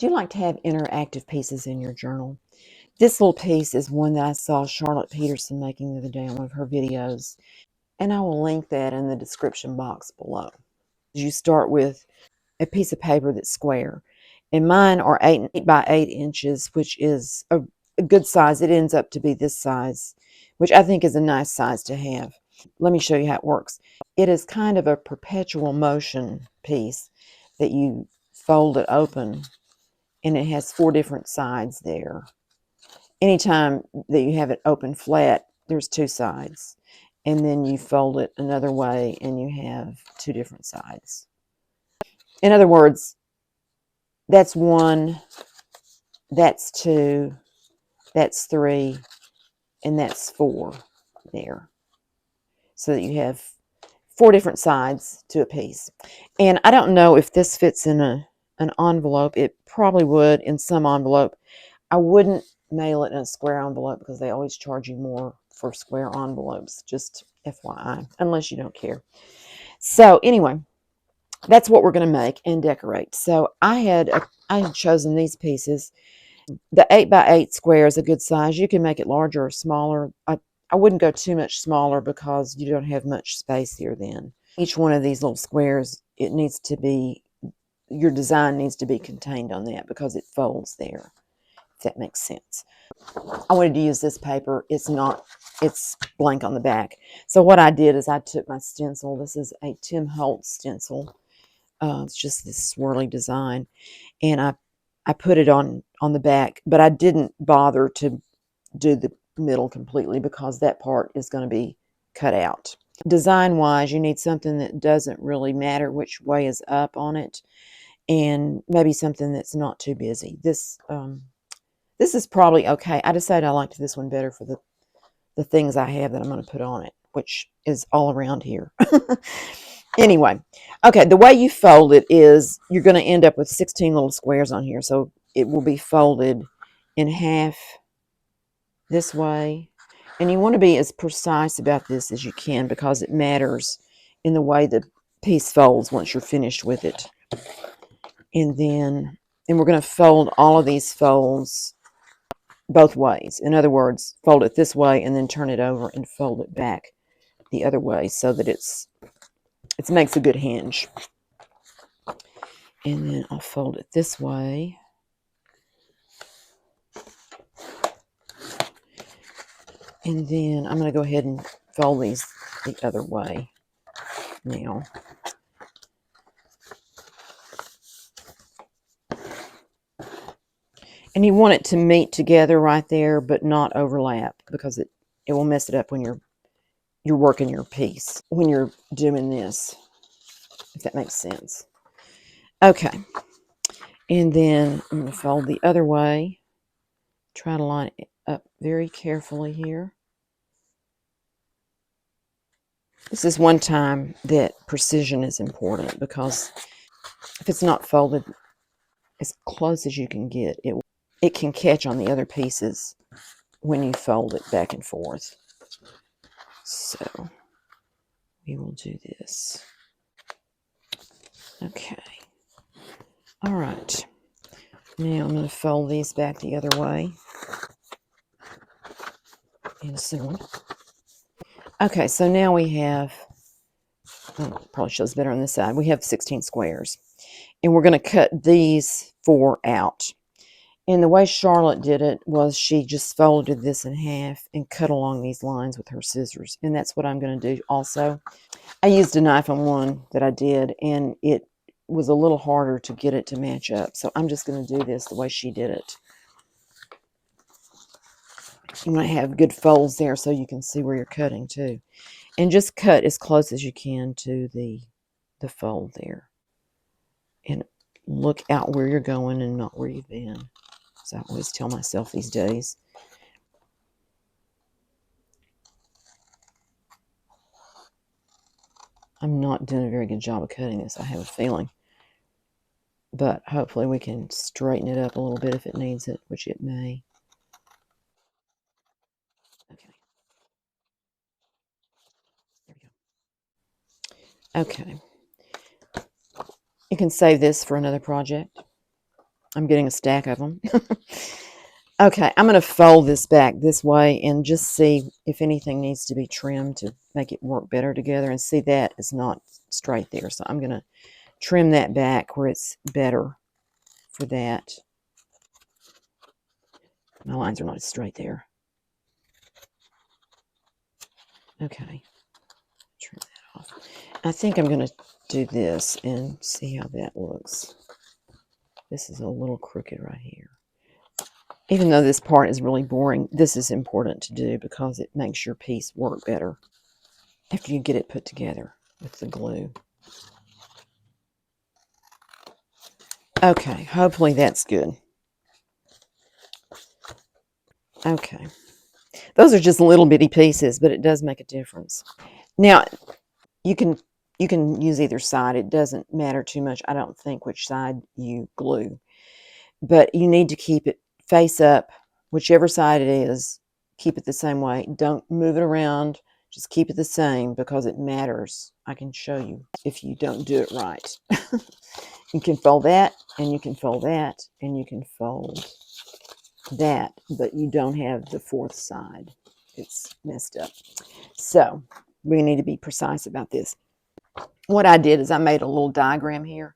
Do you like to have interactive pieces in your journal? This little piece is one that I saw Charlotte Peterson making the other day on one of her videos, and I will link that in the description box below. You start with a piece of paper that's square, and mine are 8 by 8 inches, which is a good size. It ends up to be this size, which I think is a nice size to have. Let me show you how it works. It is kind of a perpetual motion piece that you fold it open, and it has 4 different sides there. Anytime that you have it open flat, there's 2 sides, and then you fold it another way and you have 2 different sides. In other words, that's 1, that's 2, that's 3, and that's 4 there, so that you have 4 different sides to a piece. And I don't know if this fits in an envelope. It probably would in some envelope. I wouldn't mail it in a square envelope because they always charge you more for square envelopes, just FYI, unless you don't care. So anyway, that's what we're going to make and decorate. So I had chosen these pieces. The 8 by 8 square is a good size. You can make it larger or smaller. I wouldn't go too much smaller because you don't have much space here then. Each one of these little squares, it needs to be, your design needs to be contained on that because it folds there, if that makes sense. I wanted to use this paper. It's blank on the back. So what I did is I took my stencil. This is a Tim Holtz stencil. It's just this swirly design. And I put it on the back, but I didn't bother to do the middle completely because that part is going to be cut out. Design wise, you need something that doesn't really matter which way is up on it, and maybe something that's not too busy. This is probably okay. I decided I liked this one better for the things I have that I'm going to put on it, which is all around here. Anyway, okay, the way you fold it is you're going to end up with 16 little squares on here. So it will be folded in half this way. And you want to be as precise about this as you can because it matters in the way the piece folds once you're finished with it. And we're going to fold all of these folds both ways. In other words, fold it this way and then turn it over and fold it back the other way so that it makes a good hinge. And then I'll fold it this way. And then I'm going to go ahead and fold these the other way now. And you want it to meet together right there, but not overlap because it will mess it up when you're working your piece, when you're doing this, if that makes sense. Okay. And then I'm going to fold the other way. Try to line it up very carefully here. This is one time that precision is important because if it's not folded as close as you can get, it can catch on the other pieces when you fold it back and forth. So we will do this. Okay. All right. Now I'm going to fold these back the other way. And soon. Okay, so now we have, probably shows better on this side. We have 16 squares. And we're going to cut these 4 out. And the way Charlotte did it was she just folded this in half and cut along these lines with her scissors. And that's what I'm going to do also. I used a knife on one that I did, and it was a little harder to get it to match up. So I'm just going to do this the way she did it. You want to have good folds there so you can see where you're cutting too. And just cut as close as you can to the fold there. And look out where you're going and not where you've been. So I always tell myself these days. I'm not doing a very good job of cutting this, I have a feeling. But hopefully we can straighten it up a little bit if it needs it, which it may. Okay. There we go. Okay. You can save this for another project. I'm getting a stack of them. Okay, I'm going to fold this back this way and just see if anything needs to be trimmed to make it work better together. And see, that is not straight there. So I'm going to trim that back where it's better for that. My lines are not straight there. Okay, trim that off. I think I'm going to do this and see how that looks. This is a little crooked right here. Even though this part is really boring, this is important to do because it makes your piece work better after you get it put together with the glue. Okay, hopefully that's good. Okay, those are just little bitty pieces, but it does make a difference. Now, you can use either side. It doesn't matter too much, I don't think, which side you glue. But you need to keep it face up, whichever side it is. Keep it the same way. Don't move it around. Just keep it the same because it matters. I can show you if you don't do it right. You can fold that, and you can fold that, and you can fold that, but you don't have the fourth side. It's messed up. So we need to be precise about this. What I did is I made a little diagram here,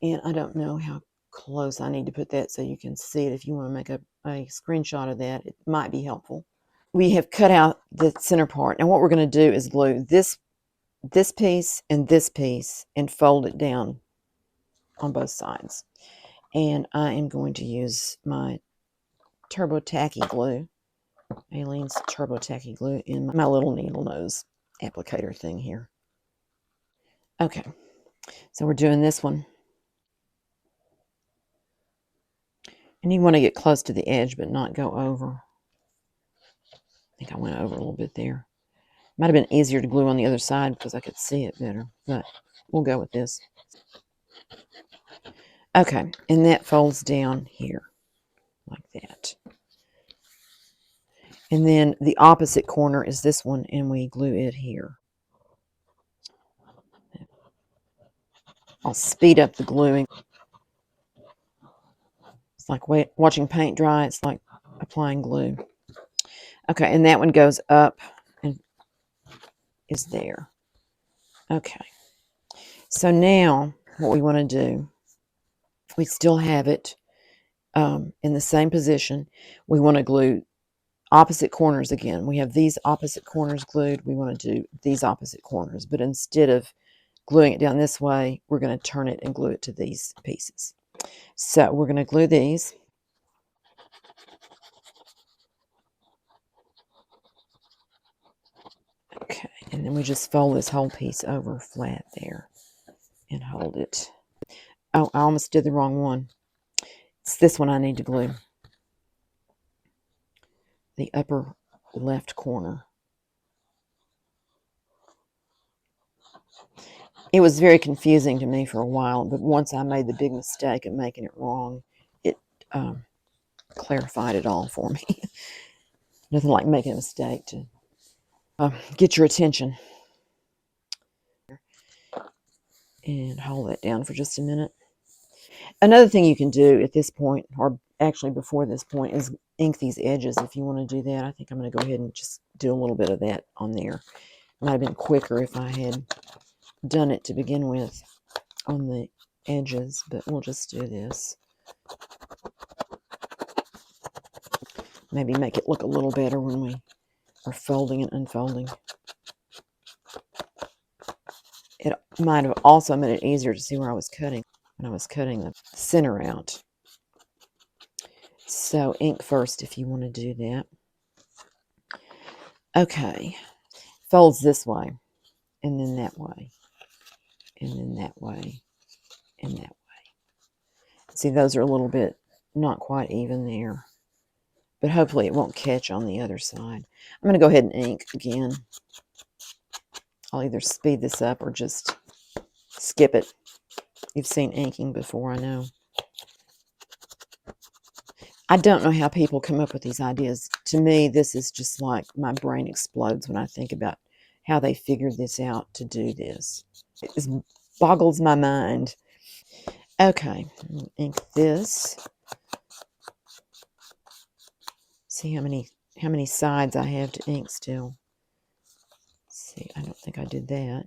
and I don't know how close I need to put that so you can see it. If you want to make a screenshot of that, it might be helpful. We have cut out the center part, and what we're going to do is glue this piece and fold it down on both sides. And I am going to use my Turbo Tacky glue, Aleene's Turbo Tacky glue, in my little needle nose applicator thing here. Okay, so we're doing this one. And you want to get close to the edge, but not go over. I think I went over a little bit there. Might have been easier to glue on the other side because I could see it better, but we'll go with this. Okay, and that folds down here like that. And then the opposite corner is this one, and we glue it here. I'll speed up the gluing. It's like watching paint dry. It's like applying glue. Okay, and that one goes up and is there. Okay, so now what we want to do, we still have it in the same position. We want to glue opposite corners again. We have these opposite corners glued. We want to do these opposite corners, but instead of gluing it down this way, we're going to turn it and glue it to these pieces. So we're going to glue these. Okay, and then we just fold this whole piece over flat there and hold it. Oh, I almost did the wrong one. It's this one I need to glue. The upper left corner. It was very confusing to me for a while, but once I made the big mistake of making it wrong, it clarified it all for me. Nothing like making a mistake to get your attention. And hold that down for just a minute. Another thing you can do at this point, or actually before this point, is ink these edges if you want to do that. I think I'm going to go ahead and just do a little bit of that on there. Might have been quicker if I had done it to begin with on the edges, but we'll just do this. Maybe make it look a little better when we are folding and unfolding. It might have also made it easier to see where I was cutting when I was cutting the center out. So ink first if you want to do that. Okay, folds this way, and then that way, and then that way, and that way. See, those are a little bit not quite even there, but hopefully it won't catch on the other side. I'm going to go ahead and ink again. I'll either speed this up or just skip it. You've seen inking before, I know. I don't know how people come up with these ideas. To me, this is just like my brain explodes when I think about how they figured this out to do this. It just boggles my mind. Okay, ink this. See how many sides I have to ink still. Let's see, I don't think I did that.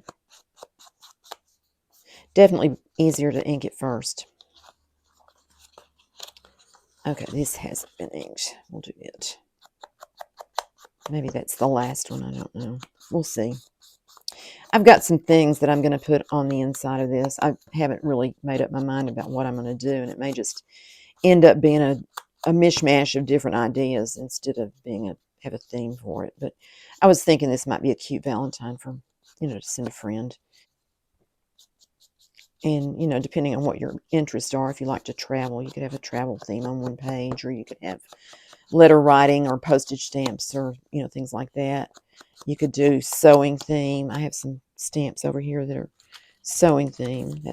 Definitely easier to ink it first. Okay, this hasn't been inked. We'll do it. Maybe that's the last one. I don't know. We'll see. I've got some things that I'm going to put on the inside of this. I haven't really made up my mind about what I'm going to do, and it may just end up being a mishmash of different ideas instead of being have a theme for it. But I was thinking this might be a cute Valentine for, to send a friend. And, depending on what your interests are, if you like to travel, you could have a travel theme on one page, or you could have letter writing or postage stamps or, things like that. You could do sewing theme. I have some stamps over here that are sewing theme.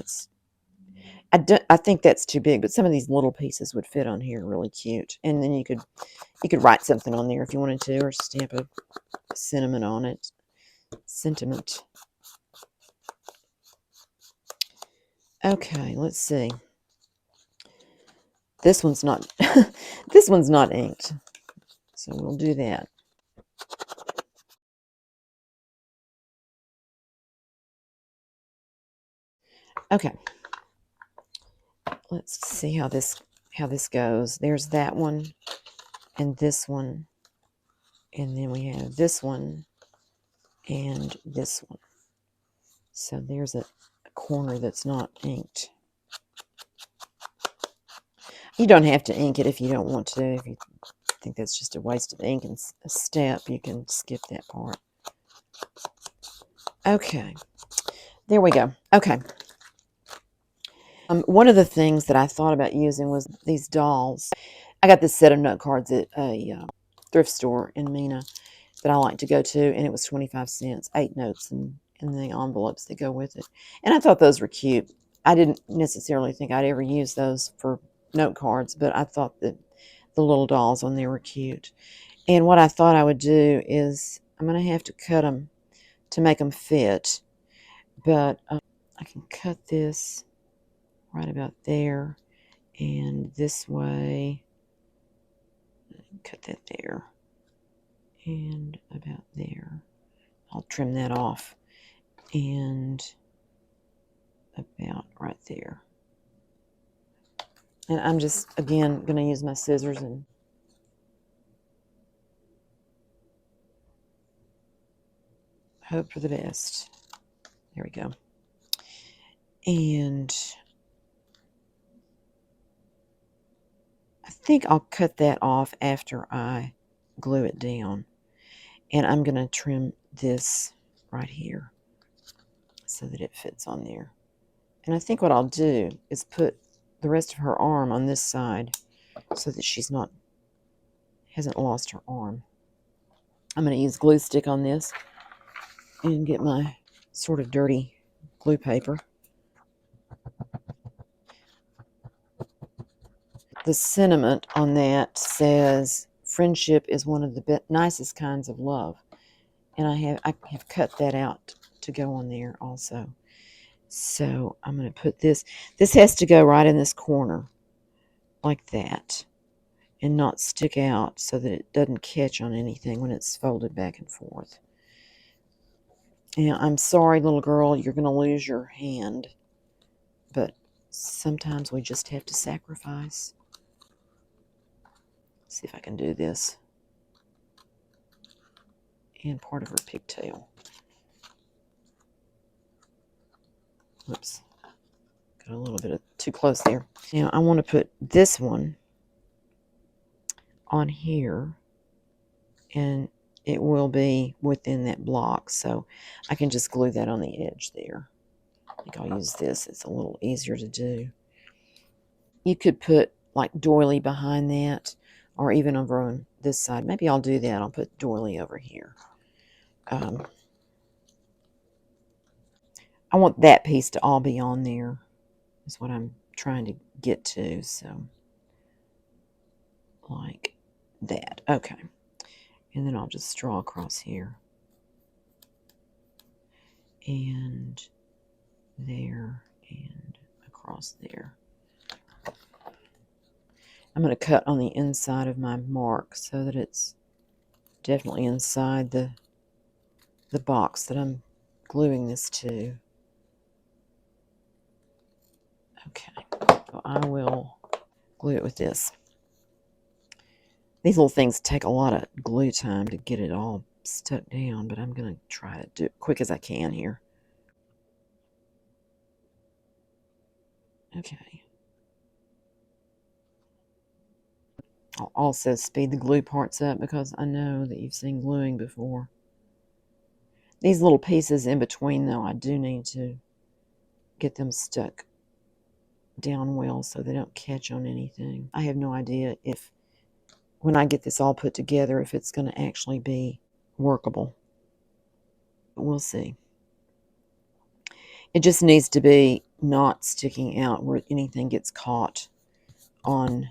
I think that's too big, but some of these little pieces would fit on here really cute. And then you could write something on there if you wanted to, or stamp a sentiment on it. Sentiment. Okay, let's see. This one's not this one's not inked. So we'll do that. Okay. Let's see how this goes. There's that one and this one. And then we have this one and this one. So there's a corner that's not inked. You don't have to ink it if you don't want to. If you think that's just a waste of ink and a step, you can skip that part. Okay. There we go. Okay. One of the things that I thought about using was these dolls. I got this set of note cards at a thrift store in Mina that I like to go to, and it was 25 cents, 8 notes, and the envelopes that go with it. And I thought those were cute. I didn't necessarily think I'd ever use those for note cards, but I thought that the little dolls on there were cute. And what I thought I would do is I'm going to have to cut them to make them fit, but I can cut this right about there, and this way, cut that there, and about there. I'll trim that off, and about right there. And I'm just, again, going to use my scissors and hope for the best. There we go. And I think I'll cut that off after I glue it down. And I'm going to trim this right here so that it fits on there. And I think what I'll do is put the rest of her arm on this side so that she's hasn't lost her arm. I'm going to use glue stick on this and get my sort of dirty glue paper. The sentiment on that says, friendship is one of the nicest kinds of love. And I have cut that out to go on there also. So I'm going to put this. This has to go right in this corner like that and not stick out so that it doesn't catch on anything when it's folded back and forth. And I'm sorry, little girl, you're going to lose your hand. But sometimes we just have to sacrifice. Let's see if I can do this. And part of her pigtail. Whoops. Got a little bit of too close there. Now I want to put this one on here, and it will be within that block, so I can just glue that on the edge there. I think I'll use this. It's a little easier to do. You could put like doily behind that, or even over on this side. Maybe I'll do that. I'll put doily over here. I want that piece to all be on there, is what I'm trying to get to. So like that. Okay. And then I'll just draw across here. And there and across there. I'm going to cut on the inside of my mark so that it's definitely inside the box that I'm gluing this to. Okay, so I will glue it with this. These little things take a lot of glue time to get it all stuck down, but I'm going to try to do it quick as I can here. Okay. I'll also speed the glue parts up because I know that you've seen gluing before. These little pieces in between, though, I do need to get them stuck down well so they don't catch on anything. I have no idea if, when I get this all put together, if it's going to actually be workable. But we'll see. It just needs to be not sticking out where anything gets caught on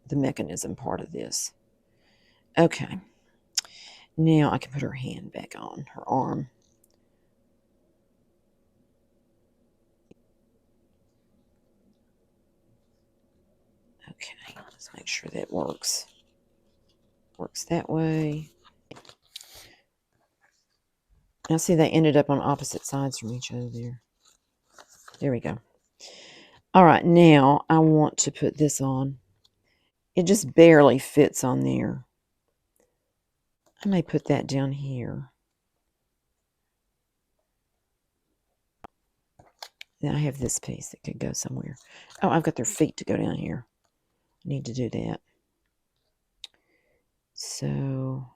the mechanism part of this. Okay. Now I can put her hand back on, her arm. Okay, let's make sure that works. Works that way. Now see, they ended up on opposite sides from each other there. There we go. All right, now I want to put this on. It just barely fits on there. I may put that down here. Then I have this piece that could go somewhere. Oh, I've got their feet to go down here. I need to do that. So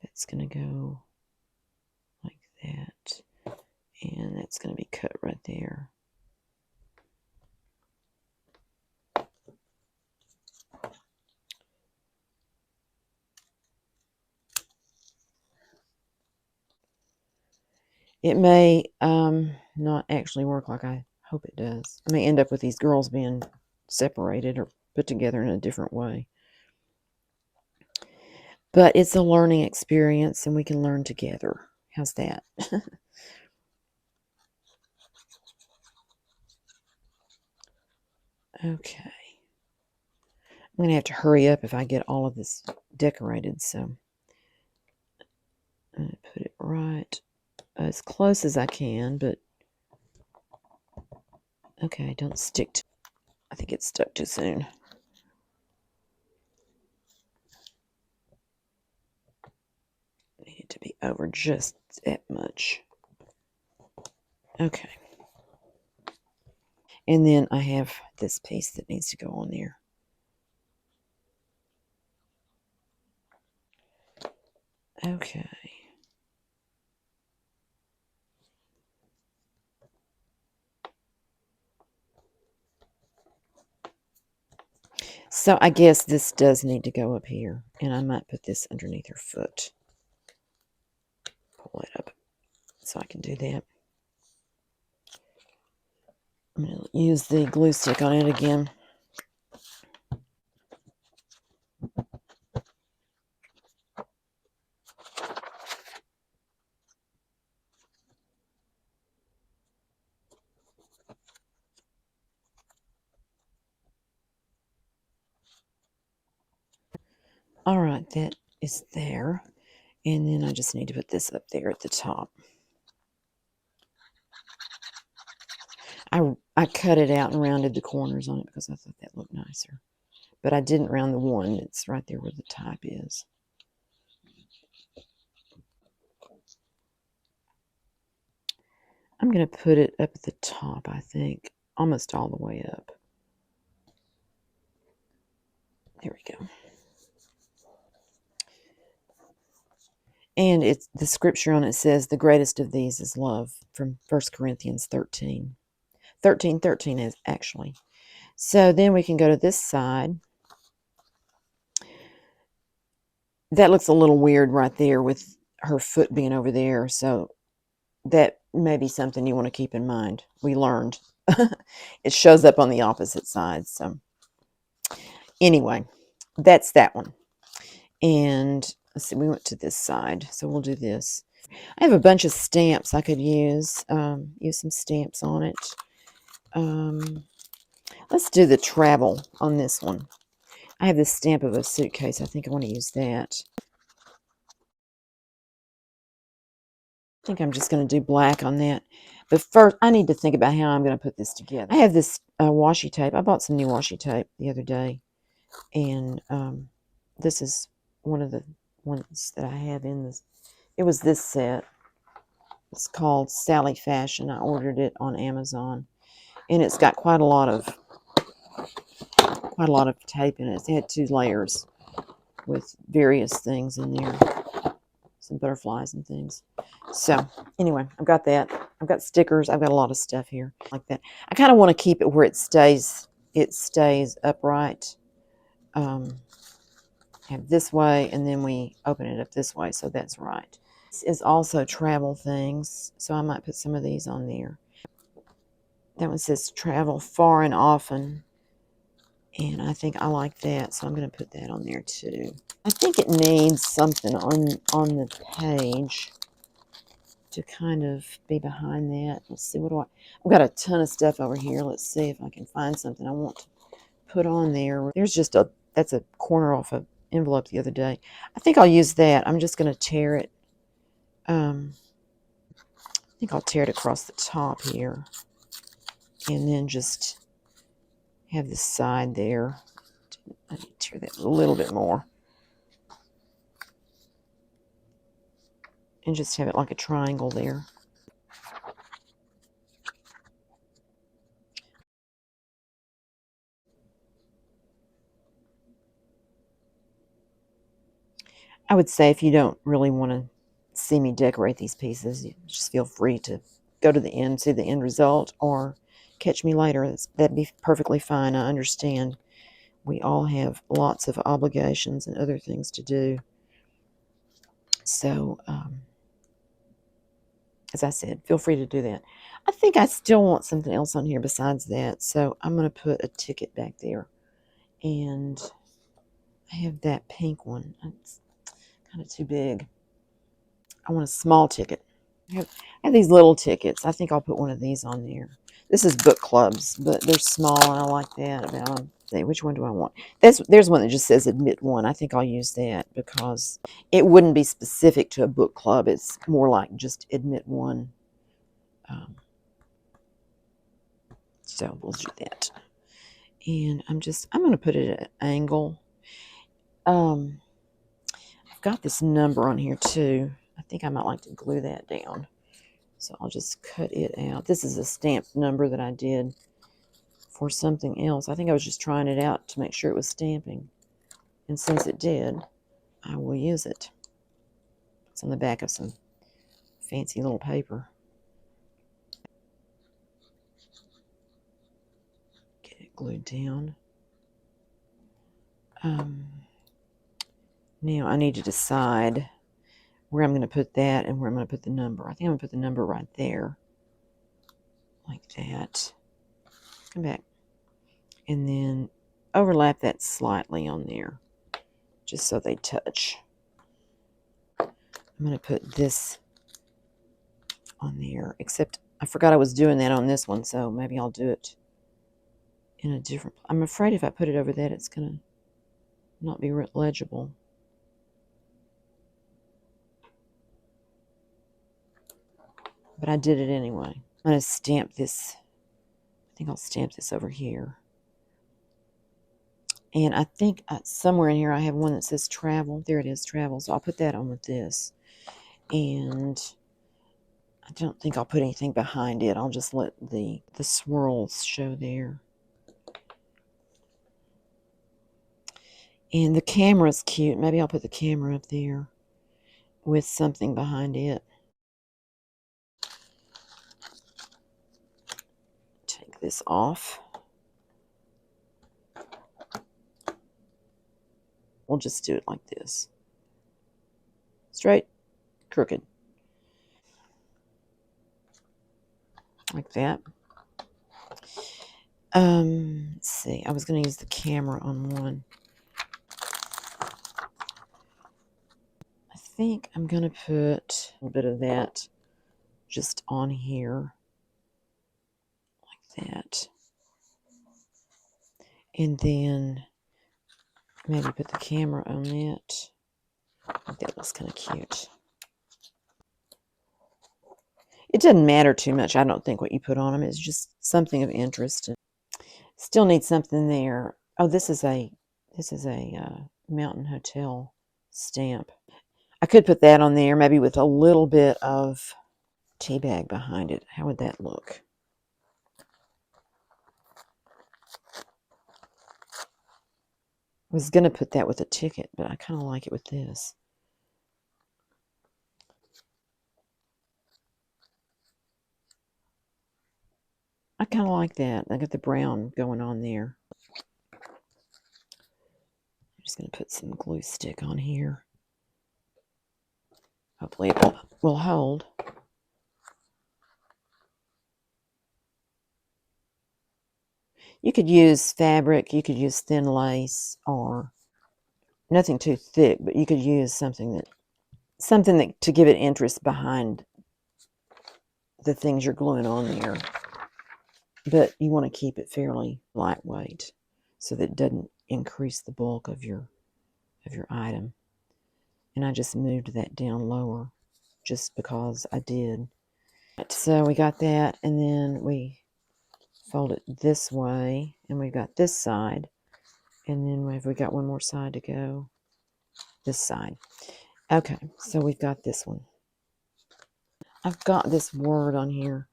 that's going to go like that. And that's going to be cut right there. It may not actually work like I hope it does. I may end up with these girls being separated or put together in a different way. But it's a learning experience, and we can learn together. How's that? Okay. I'm going to have to hurry up if I get all of this decorated, so I'm going to put it right as close as I can, but okay, don't stick to. I think it stuck too soon. Need it to be over just that much. Okay. And then I have this piece that needs to go on there. Okay. So I guess this does need to go up here, and I might put this underneath her foot. Pull it up so I can do that. I'm going to use the glue stick on it again. All right, that is there. And then I just need to put this up there at the top. I cut it out and rounded the corners on it because I thought that looked nicer. But I didn't round the one that's right there where the type is. I'm going to put it up at the top, I think, almost all the way up. There we go. And it's the scripture on it says, the greatest of these is love, from 1 Corinthians 13. 13:13 is actually. So then we can go to this side. That looks a little weird right there with her foot being over there. So that may be something you want to keep in mind. We learned. It shows up on the opposite side. So anyway, that's that one. And let's see, we went to this side. So we'll do this. I have a bunch of stamps I could use. Use some stamps on it. Let's do the travel on this one. I have this stamp of a suitcase. I think I want to use that. I think I'm just going to do black on that. But first, I need to think about how I'm going to put this together. I have this washi tape. I bought some new washi tape the other day. And this is one of the ones that I have in this. It was this set. It's called Sally Fashion. I ordered it on Amazon. And it's got quite a lot of tape in it. It had 2 layers with various things in there. Some butterflies and things. So anyway, I've got that. I've got stickers. I've got a lot of stuff here like that. I kind of want to keep it where it stays upright. Have this way, and then we open it up this way, so that's right. This is also travel things, so I might put some of these on there. That one says travel far and often, and I think I like that, so I'm going to put that on there too. I think it needs something on the page to kind of be behind that. Let's see, I've got a ton of stuff over here. Let's see if I can find something I want to put on there. There's just that's a corner off an envelope the other day. I think I'll use that. I'm just going to tear it. I think I'll tear it across the top here. And then just have the side there. I need to tear that a little bit more. And just have it like a triangle there. I would say if you don't really want to see me decorate these pieces, you just feel free to go to the end, see the end result, or catch me later. That'd be perfectly fine. I understand. We all have lots of obligations and other things to do. So, as I said, feel free to do that. I think I still want something else on here besides that. So I'm going to put a ticket back there. And I have that pink one. It's kind of too big. I want a small ticket. I have these little tickets. I think I'll put one of these on there. This is book clubs, but they're small, and I like that about them. Which one do I want? There's one that just says admit one. I think I'll use that because it wouldn't be specific to a book club. It's more like just admit one. So we'll do that. And I'm going to put it at an angle. I've got this number on here too. I think I might like to glue that down. So I'll just cut it out. This is a stamped number that I did for something else. I think I was just trying it out to make sure it was stamping. And since it did, I will use it. It's on the back of some fancy little paper. Get it glued down. Now I need to decide where I'm going to put that and where I'm going to put the number. I think I'm going to put the number right there. Like that. Come back. And then overlap that slightly on there. Just so they touch. I'm going to put this on there. Except I forgot I was doing that on this one. So maybe I'll do it in a different... I'm afraid if I put it over that, it's going to not be legible. But I did it anyway. I'm going to stamp this. I think I'll stamp this over here. And I think somewhere in here I have one that says travel. There it is, travel. So I'll put that on with this. And I don't think I'll put anything behind it. I'll just let the swirls show there. And the camera's cute. Maybe I'll put the camera up there with something behind it. Take this off. We'll just do it like this. Straight, crooked. Like that. Let's see. I was going to use the camera on one. I think I'm going to put a little bit of that just on here. Like that. And then maybe put the camera on it. I think that looks kind of cute. It doesn't matter too much, I don't think, what you put on them. It's just something of interest. Still need something there. Oh, this is a Mountain Hotel stamp. I could put that on there, maybe with a little bit of tea bag behind it. How would that look? I was going to put that with a ticket, but I kind of like it with this. I kind of like that. I got the brown going on there. I'm just going to put some glue stick on here. Hopefully it will hold. You could use fabric, you could use thin lace, or nothing too thick, but you could use something that to give it interest behind the things you're gluing on there. But you want to keep it fairly lightweight so that it doesn't increase the bulk of your item. And I just moved that down lower just because I did. So we got that, and then we fold it this way, and we've got this side, and then we got one more side to go, this side. Okay, so we've got this one. I've got this word on here.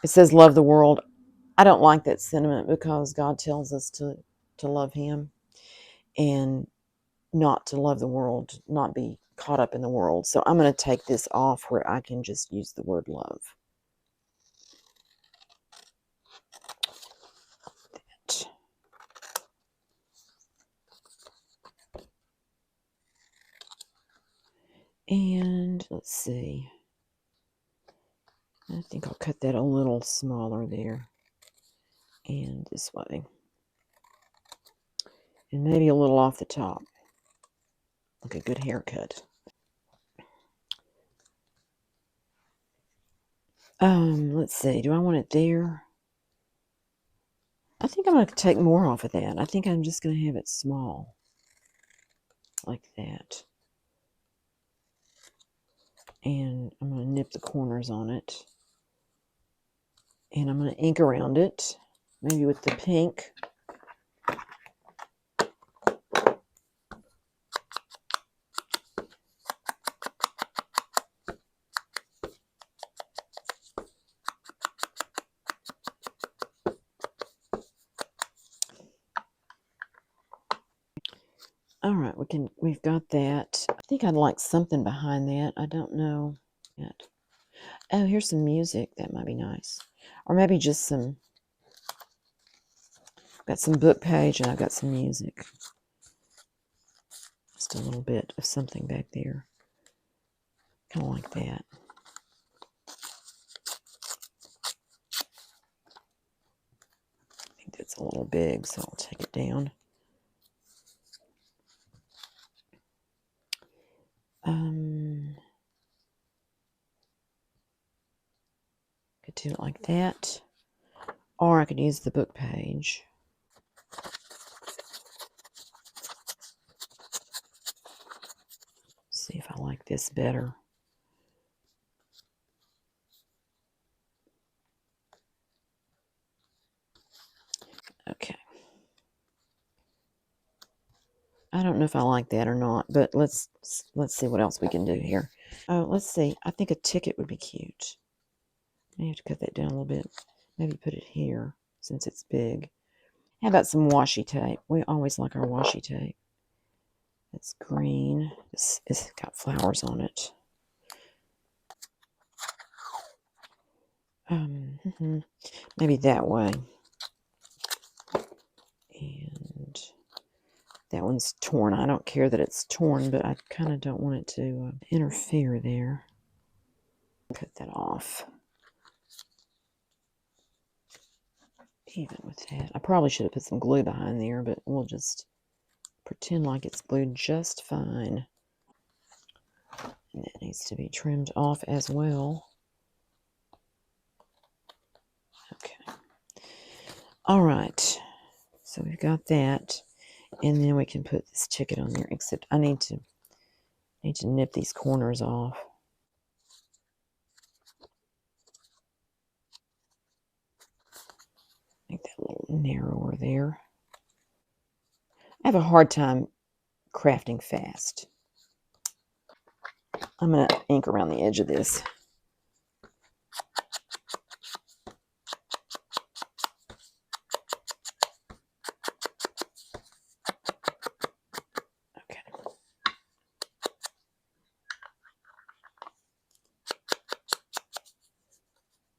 It says love the world. I don't like that sentiment because God tells us to love him and not to love the world, not be caught up in the world. So I'm going to take this off where I can just use the word love. And let's see. I think I'll cut that a little smaller there. And this way. And maybe a little off the top. Like a good haircut. Let's see. Do I want it there? I think I'm going to take more off of that. I think I'm just going to have it small. Like that. And I'm going to nip the corners on it. And I'm going to ink around it. Maybe with the pink. All right, we've got that. I think I'd like something behind that. I don't know yet. Oh, here's some music. That might be nice. Or maybe just some, got some book page and I've got some music. Just a little bit of something back there. Kind of like that. I think that's a little big, so I'll take it down. Could do it like that. Or I could use the book page. See if I like this better. Okay. I don't know if I like that or not, but let's see what else we can do here. Oh, let's see. I think a ticket would be cute. May have to cut that down a little bit. Maybe put it here since it's big. How about some washi tape? We always like our washi tape. It's green. It's got flowers on it. Maybe that way. And that one's torn. I don't care that it's torn, but I kind of don't want it to interfere there. Cut that off. Even with that. I probably should have put some glue behind there, but we'll just pretend like it's glued just fine. And that needs to be trimmed off as well. Okay. All right. So we've got that. And then we can put this ticket on there, except I need to nip these corners off. Make that a little narrower there. I have a hard time crafting fast. I'm going to ink around the edge of this. Okay.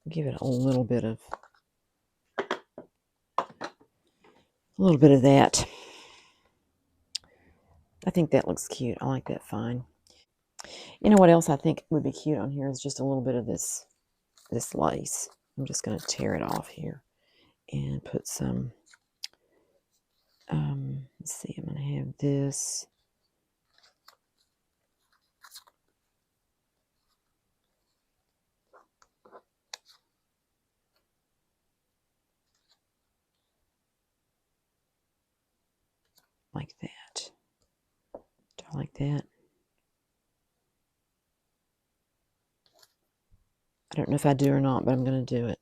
Give it a little bit of that. I think that looks cute. I like that fine. You know what else I think would be cute on here is just a little bit of this lace. I'm just going to tear it off here and put some, let's see, I'm going to have this. Like that. Do I like that? I don't know if I do or not, but I'm going to do it.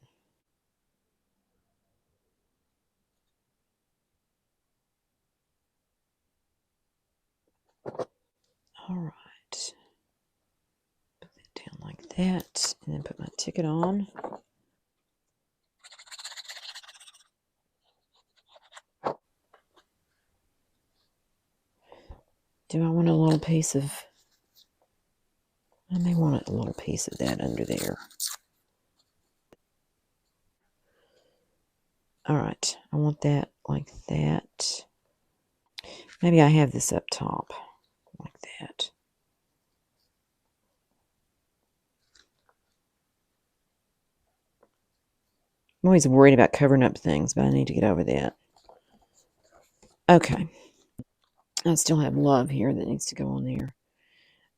All right. Put that down like that, and then put my ticket on. Do I want a little piece of... I may want a little piece of that under there. All right. I want that like that. Maybe I have this up top like that. I'm always worried about covering up things, but I need to get over that. Okay. I still have love here that needs to go on there.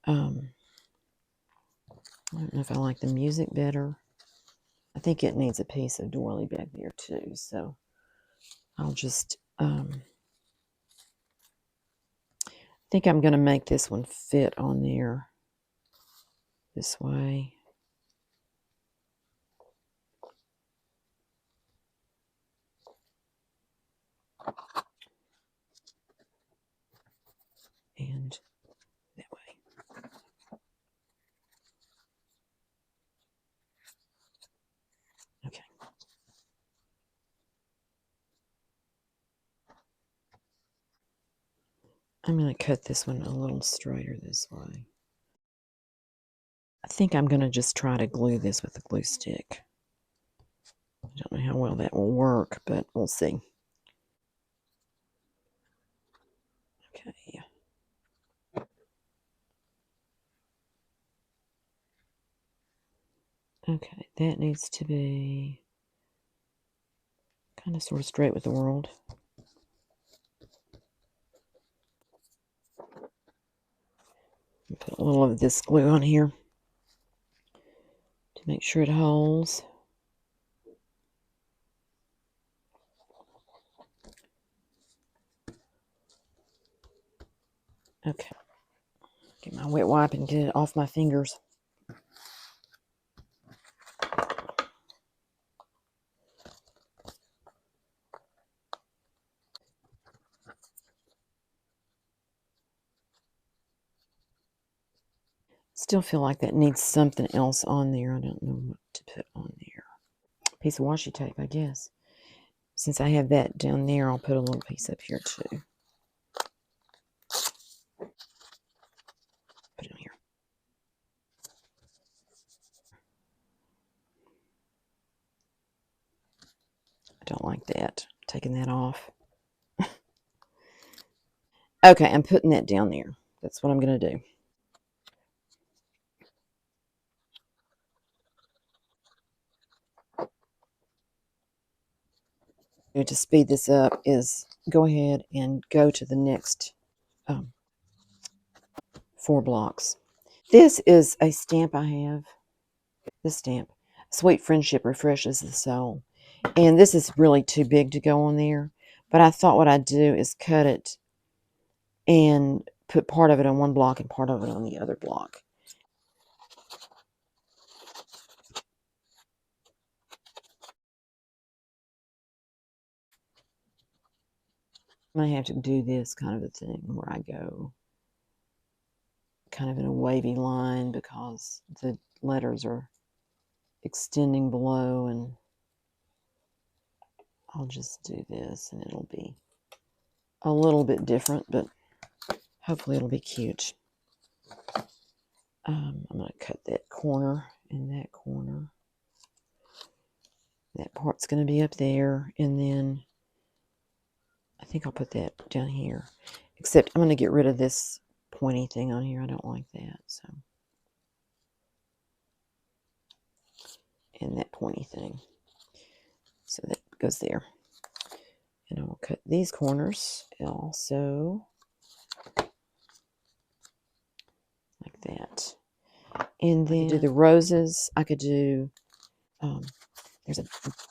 I don't know if I like the music better. I think it needs a piece of doily back there too, so I'll just I think I'm going to make this one fit on there this way. And that way. Okay. I'm going to cut this one a little straighter this way. I think I'm going to just try to glue this with a glue stick. I don't know how well that will work, but we'll see. Okay. Okay, that needs to be kind of sort of straight with the world. Put a little of this glue on here to make sure it holds. Okay. Get my wet wipe and get it off my fingers. Still feel like that needs something else on there. I don't know what to put on there. A piece of washi tape, I guess. Since I have that down there, I'll put a little piece up here too. Put it on here. I don't like that. Taking that off. Okay, I'm putting that down there. That's what I'm going to do. To speed this up is go ahead and go to the next 4 blocks. This is a stamp I have. This stamp. Sweet friendship refreshes the soul. And this is really too big to go on there. But I thought what I'd do is cut it and put part of it on one block and part of it on the other block. I might have to do this kind of a thing where I go kind of in a wavy line because the letters are extending below, and I'll just do this and it'll be a little bit different, but hopefully it'll be cute. I'm going to cut that corner and that corner. That part's going to be up there, and then I think I'll put that down here. Except I'm going to get rid of this pointy thing on here. I don't like that. So, and that pointy thing. So that goes there. And I will cut these corners also like that. And then do the roses. I could do, there's a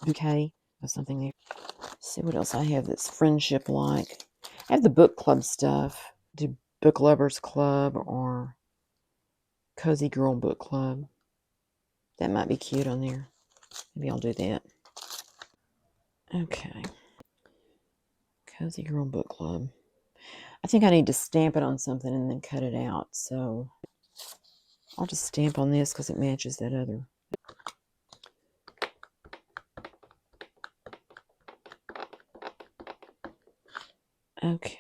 bouquet of something there. Let's see what else I have that's friendship-like. I have the book club stuff. Do Book Lovers Club or Cozy Girl Book Club. That might be cute on there. Maybe I'll do that. Okay. Cozy Girl Book Club. I think I need to stamp it on something and then cut it out. So I'll just stamp on this because it matches that other. Okay.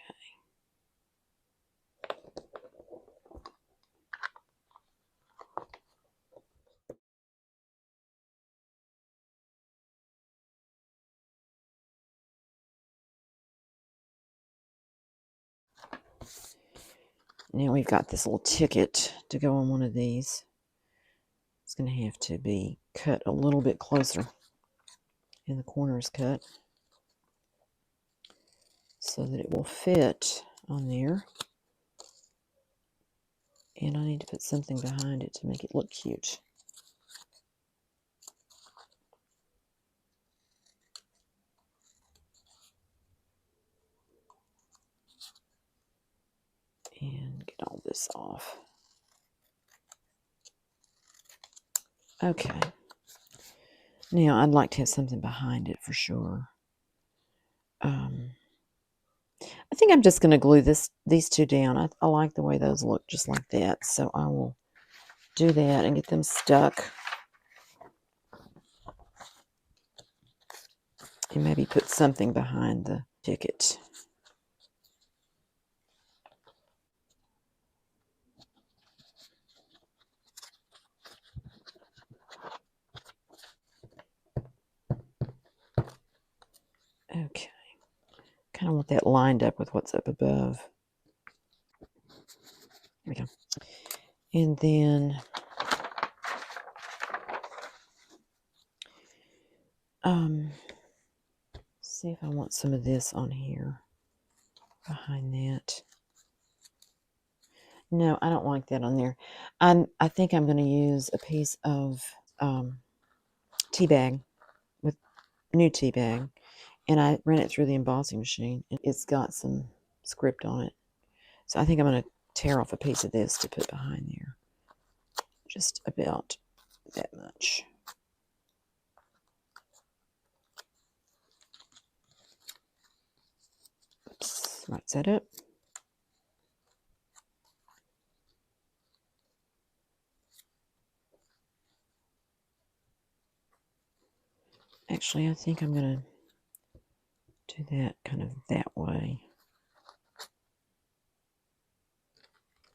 Now we've got this little ticket to go on one of these. It's going to have to be cut a little bit closer. And the corners cut so that it will fit on there. And I need to put something behind it to make it look cute. And get all this off. Okay. Now I'd like to have something behind it for sure. I think I'm just going to glue these two down. I like the way those look just like that. So I will do that and get them stuck. And maybe put something behind the ticket. Okay. Kind of want that lined up with what's up above. There we go. And then see if I want some of this on here behind that. No, I don't like that on there. I think I'm going to use a piece of tea bag, with new tea bag, and I ran it through the embossing machine, and it's got some script on it. So I think I'm going to tear off a piece of this to put behind there. Just about that much. Oops, right side up. Actually, I think I'm going to do that kind of that way.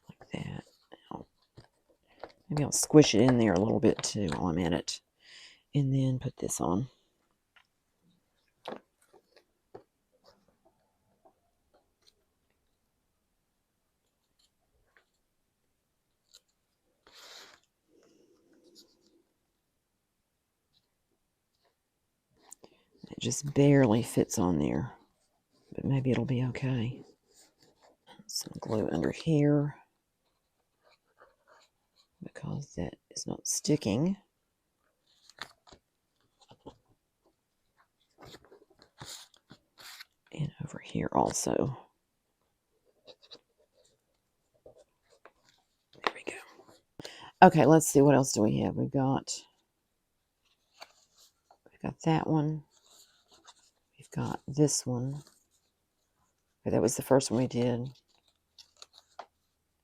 Like that. Maybe I'll squish it in there a little bit too while I'm at it. And then put this on. It just barely fits on there, but maybe it'll be okay. Some glue under here because that is not sticking. And over here also. There we go. Okay, let's see, what else do we have? We've got that one. We've got this one. Okay, that was the first one we did.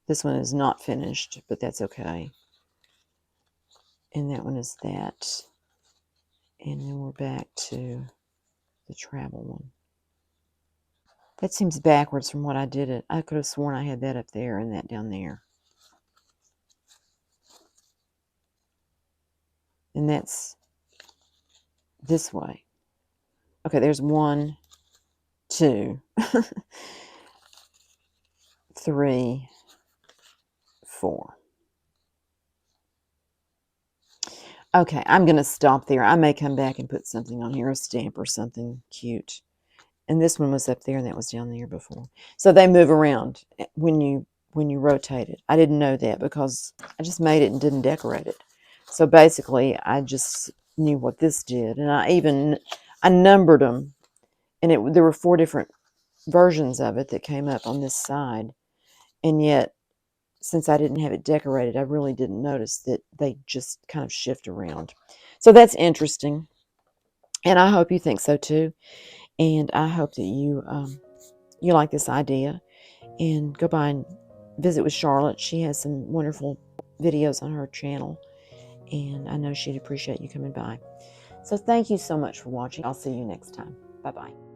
This one is not finished, but that's okay. And that one is that. And then we're back to the travel one. That seems backwards from what I did it. I could have sworn I had that up there and that down there. And that's this way. Okay, there's 1, 2, 3, 4. Okay, I'm going to stop there. I may come back and put something on here, a stamp or something cute. And this one was up there and that was down there before. So they move around when you rotate it. I didn't know that because I just made it and didn't decorate it. So basically, I just knew what this did. And I numbered them. And there were 4 different versions of it that came up on this side. And yet, since I didn't have it decorated, I really didn't notice that they just kind of shift around. So that's interesting. And I hope you think so too. And I hope that you like this idea. And go by and visit with Charlotte. She has some wonderful videos on her channel. And I know she'd appreciate you coming by. So thank you so much for watching. I'll see you next time. Bye-bye.